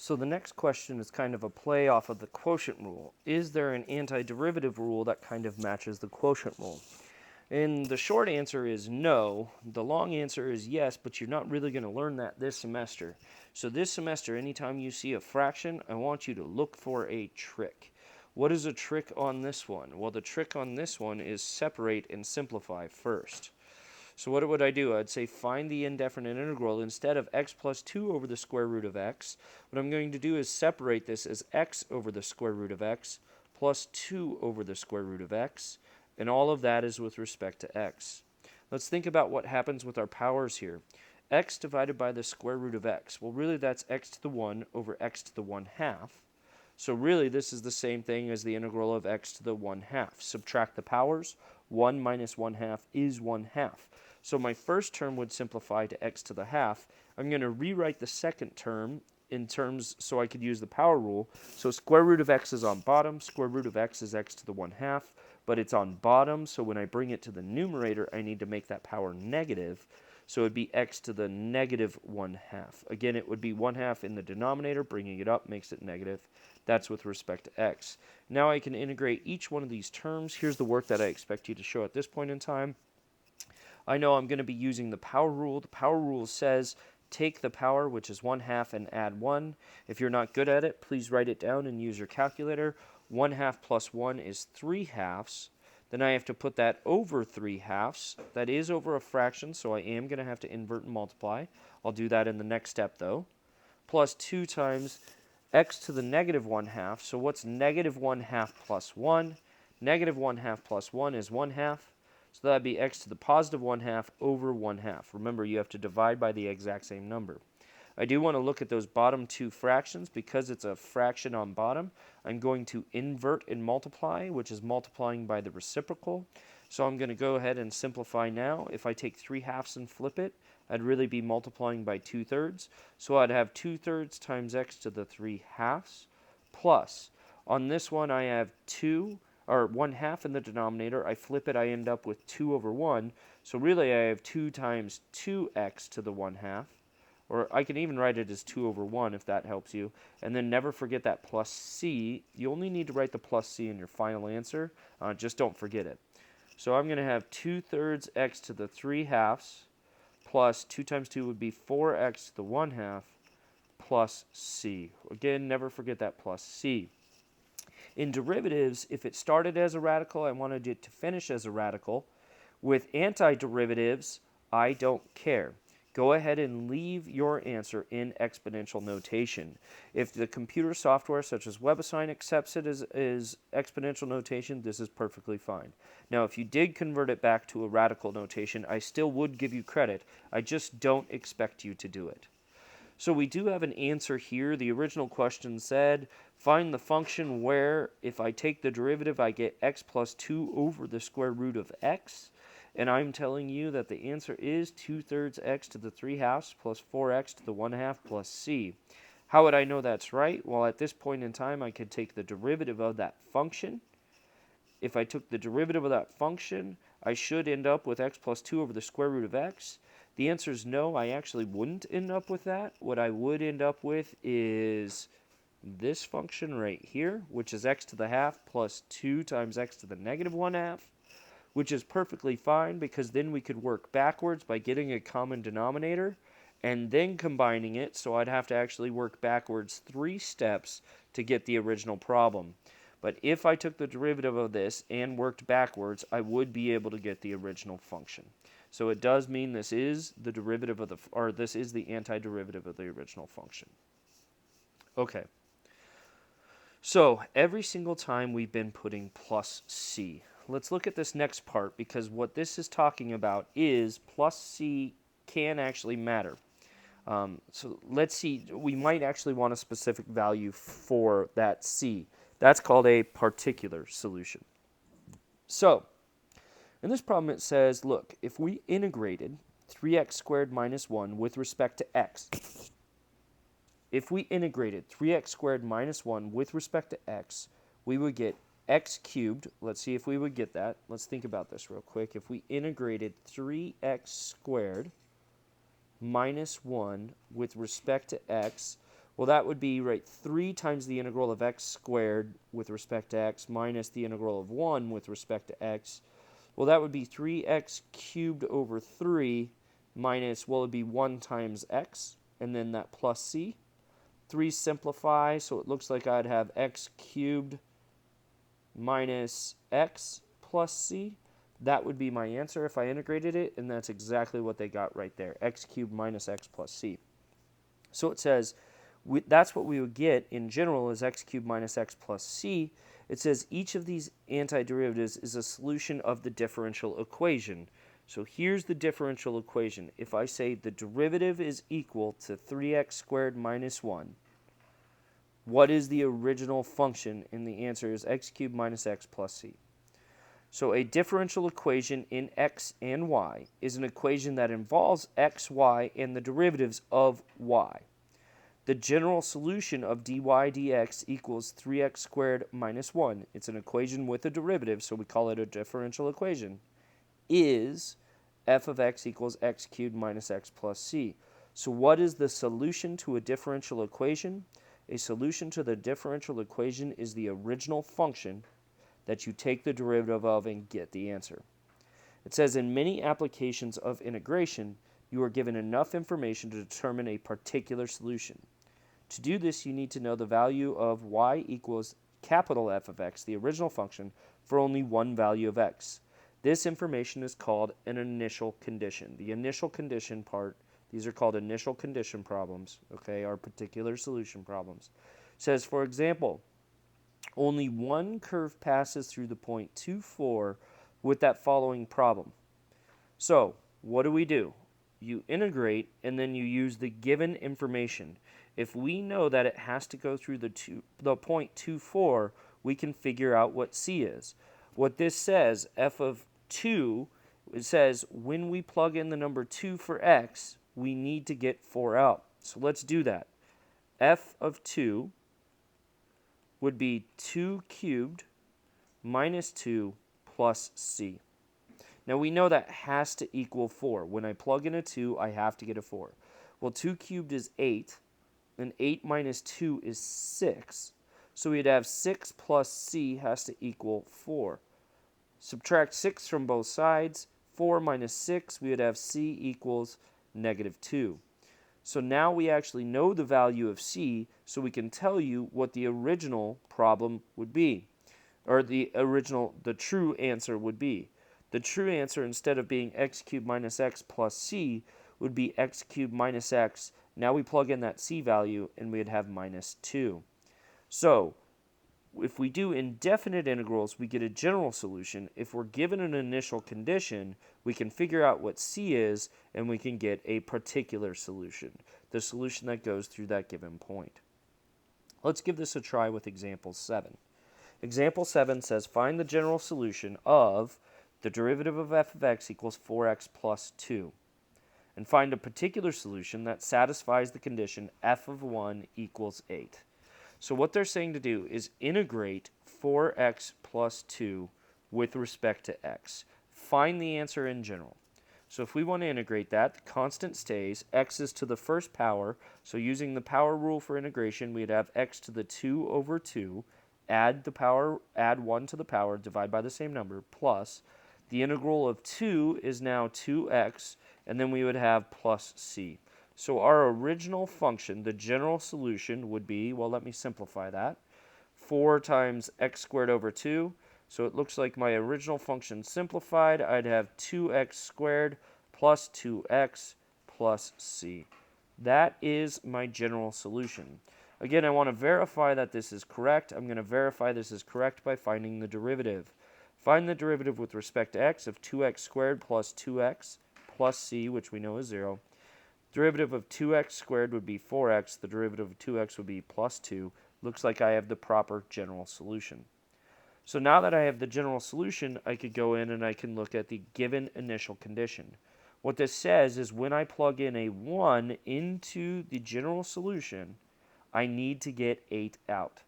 So the next question is kind of a play off of the quotient rule. Is there an antiderivative rule that kind of matches the quotient rule? And the short answer is no. The long answer is yes, but you're not really going to learn that this semester. So this semester, anytime you see a fraction, I want you to look for a trick. What is a trick on this one? Well, the trick on this one is separate and simplify first. So what would I do? I'd say find the indefinite integral. Instead of x plus 2 over the square root of x, what I'm going to do is separate this as x over the square root of x plus 2 over the square root of x, and all of that is with respect to x. Let's think about what happens with our powers here. X divided by the square root of x. Well, really that's x to the 1 over x to the 1/2. So really this is the same thing as the integral of x to the 1/2. Subtract the powers. 1 minus 1/2 is 1/2. So my first term would simplify to x to the half. I'm going to rewrite the second term in terms so I could use the power rule. So square root of x is on bottom. Square root of x is x to the 1/2. But it's on bottom, so when I bring it to the numerator, I need to make that power negative. So it would be x to the negative 1/2. Again, it would be 1/2 in the denominator. Bringing it up makes it negative. That's with respect to x. Now I can integrate each one of these terms. Here's the work that I expect you to show at this point in time. I know I'm going to be using the power rule. The power rule says take the power, which is 1/2, and add 1. If you're not good at it, please write it down and use your calculator. 1/2 plus 1 is 3/2. Then I have to put that over 3/2. That is over a fraction, so I am going to have to invert and multiply. I'll do that in the next step, though. Plus 2 times x to the negative 1/2. So what's negative 1/2 plus 1? Negative 1/2 plus 1 is 1/2. So that would be x to the positive 1/2 over 1/2. Remember, you have to divide by the exact same number. I do want to look at those bottom two fractions. Because it's a fraction on bottom, I'm going to invert and multiply, which is multiplying by the reciprocal. So I'm going to go ahead and simplify now. If I take 3/2 and flip it, I'd really be multiplying by 2/3. So I'd have 2/3 times x to the 3/2 plus, on this one I have 2, or 1/2 in the denominator. I flip it, I end up with 2 over 1. So really I have 2 times 2x to the 1/2. Or I can even write it as 2 over 1 if that helps you. And then never forget that plus c. You only need to write the plus c in your final answer. Just don't forget it. So I'm going to have 2/3 x to the 3/2 plus 2 times 2 would be 4x to the 1/2 plus c. Again, never forget that plus c. In derivatives, if it started as a radical, I wanted it to finish as a radical. With antiderivatives, I don't care. Go ahead and leave your answer in exponential notation. If the computer software such as WebAssign accepts it as exponential notation, this is perfectly fine. Now, if you did convert it back to a radical notation, I still would give you credit. I just don't expect you to do it. So we do have an answer here. The original question said, find the function where if I take the derivative, I get x plus 2 over the square root of x. And I'm telling you that the answer is 2/3 x to the 3/2 plus 4x to the 1/2 plus c. How would I know that's right? Well, at this point in time, I could take the derivative of that function. If I took the derivative of that function, I should end up with x plus 2 over the square root of x. The answer is no, I actually wouldn't end up with that. What I would end up with is this function right here, which is x to the half plus 2 times x to the negative 1/2. Which is perfectly fine because then we could work backwards by getting a common denominator and then combining it. So I'd have to actually work backwards 3 steps to get the original problem. But if I took the derivative of this and worked backwards, I would be able to get the original function. So it does mean this is the derivative of this is the antiderivative of the original function. Okay. So every single time we've been putting plus c. Let's look at this next part because what this is talking about is plus c can actually matter. So let's see, we might actually want a specific value for that c. That's called a particular solution. So in this problem it says, look, if we integrated 3x squared minus 1 with respect to x, if we integrated 3x squared minus 1 with respect to x, we would get x cubed. Let's see if we would get that. Let's think about this real quick. If we integrated 3x squared minus 1 with respect to x, Well, that would be, right, 3 times the integral of x squared with respect to x minus the integral of 1 with respect to x. Well, that would be 3x cubed over 3 minus, well, it would be 1 times x, and then that plus c. 3 simplify, so it looks like I'd have x cubed minus x plus c. That would be my answer if I integrated it, and that's exactly what they got right there, x cubed minus x plus c. So it says, that's what we would get in general is x cubed minus x plus c. It says each of these antiderivatives is a solution of the differential equation. So here's the differential equation. If I say the derivative is equal to 3x squared minus 1, what is the original function? And the answer is x cubed minus x plus c. So a differential equation in x and y is an equation that involves x, y, and the derivatives of y. The general solution of dy dx equals 3x squared minus 1. It's an equation with a derivative, so we call it a differential equation, is f of x equals x cubed minus x plus c. So what is the solution to a differential equation? A solution to the differential equation is the original function that you take the derivative of and get the answer. It says in many applications of integration, you are given enough information to determine a particular solution. To do this, you need to know the value of y equals capital F of x, the original function, for only one value of x. This information is called an initial condition. The initial condition part, these are called initial condition problems, okay, are particular solution problems. It says, for example, only one curve passes through the point 2, 4 with that following problem. So, what do? You integrate, and then you use the given information. If we know that it has to go through the point 2, 4, we can figure out what c is. What this says, f of 2, it says when we plug in the number 2 for x, we need to get 4 out. So let's do that. F of 2 would be 2 cubed minus 2 plus c. Now we know that has to equal 4. When I plug in a 2, I have to get a 4. Well, 2 cubed is 8, and 8 minus 2 is 6. So we'd have 6 plus c has to equal 4. Subtract 6 from both sides. 4 minus 6, we would have c equals negative 2. So now we actually know the value of c, so we can tell you what the original problem would be, or the true answer would be. The true answer, instead of being x cubed minus x plus c, would be x cubed minus x. Now we plug in that c value, and we'd have minus 2. So, if we do indefinite integrals, we get a general solution. If we're given an initial condition, we can figure out what c is, and we can get a particular solution, the solution that goes through that given point. Let's give this a try with example 7. Example 7 says, find the general solution of the derivative of f of x equals 4x plus 2, and find a particular solution that satisfies the condition f of 1 equals 8. So what they're saying to do is integrate 4x plus 2 with respect to x. Find the answer in general. So if we want to integrate that, the constant stays, x is to the first power, so using the power rule for integration, we'd have x to the 2 over 2, add 1 to the power, divide by the same number, plus the integral of 2 is now 2x, and then we would have plus c. So our original function, the general solution, would be, well, let me simplify that, 4 times x squared over 2. So it looks like my original function simplified. I'd have 2x squared plus 2x plus c. That is my general solution. Again, I want to verify that this is correct. I'm going to verify this is correct by finding the derivative. Find the derivative with respect to x of 2x squared plus 2x plus c, which we know is 0. Derivative of 2x squared would be 4x. The derivative of 2x would be plus 2. Looks like I have the proper general solution. So now that I have the general solution, I could go in and I can look at the given initial condition. What this says is when I plug in a 1 into the general solution, I need to get 8 out.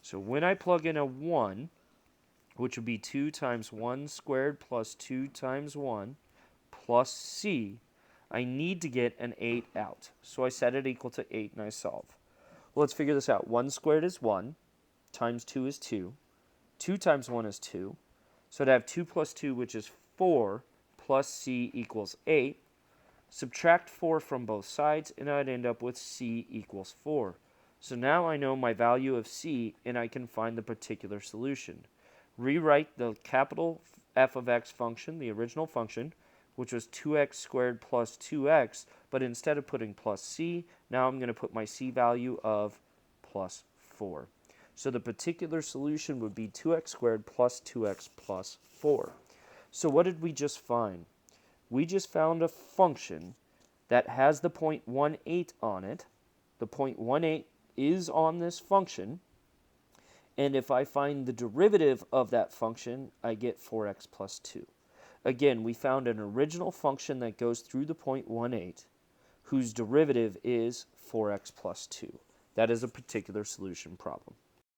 So when I plug in a 1, which would be 2 times 1 squared plus 2 times 1 plus c, I need to get an 8 out. So I set it equal to 8 and I solve. let's figure this out. 1 squared is 1, times 2 is 2. 2 times 1 is 2. So I'd have 2 plus 2, which is 4, plus c equals 8. Subtract 4 from both sides, and I'd end up with c equals 4. So now I know my value of c, and I can find the particular solution. Rewrite the capital f of x function, the original function, which was 2x squared plus 2x, but instead of putting plus c, now I'm going to put my c value of plus 4. So the particular solution would be 2x squared plus 2x plus 4. So what did we just find? We just found a function that has the 0.18 on it. The 0.18 is on this function. And if I find the derivative of that function, I get 4x plus 2. Again, we found an original function that goes through the 0.18, whose derivative is 4x plus 2. That is a particular solution problem.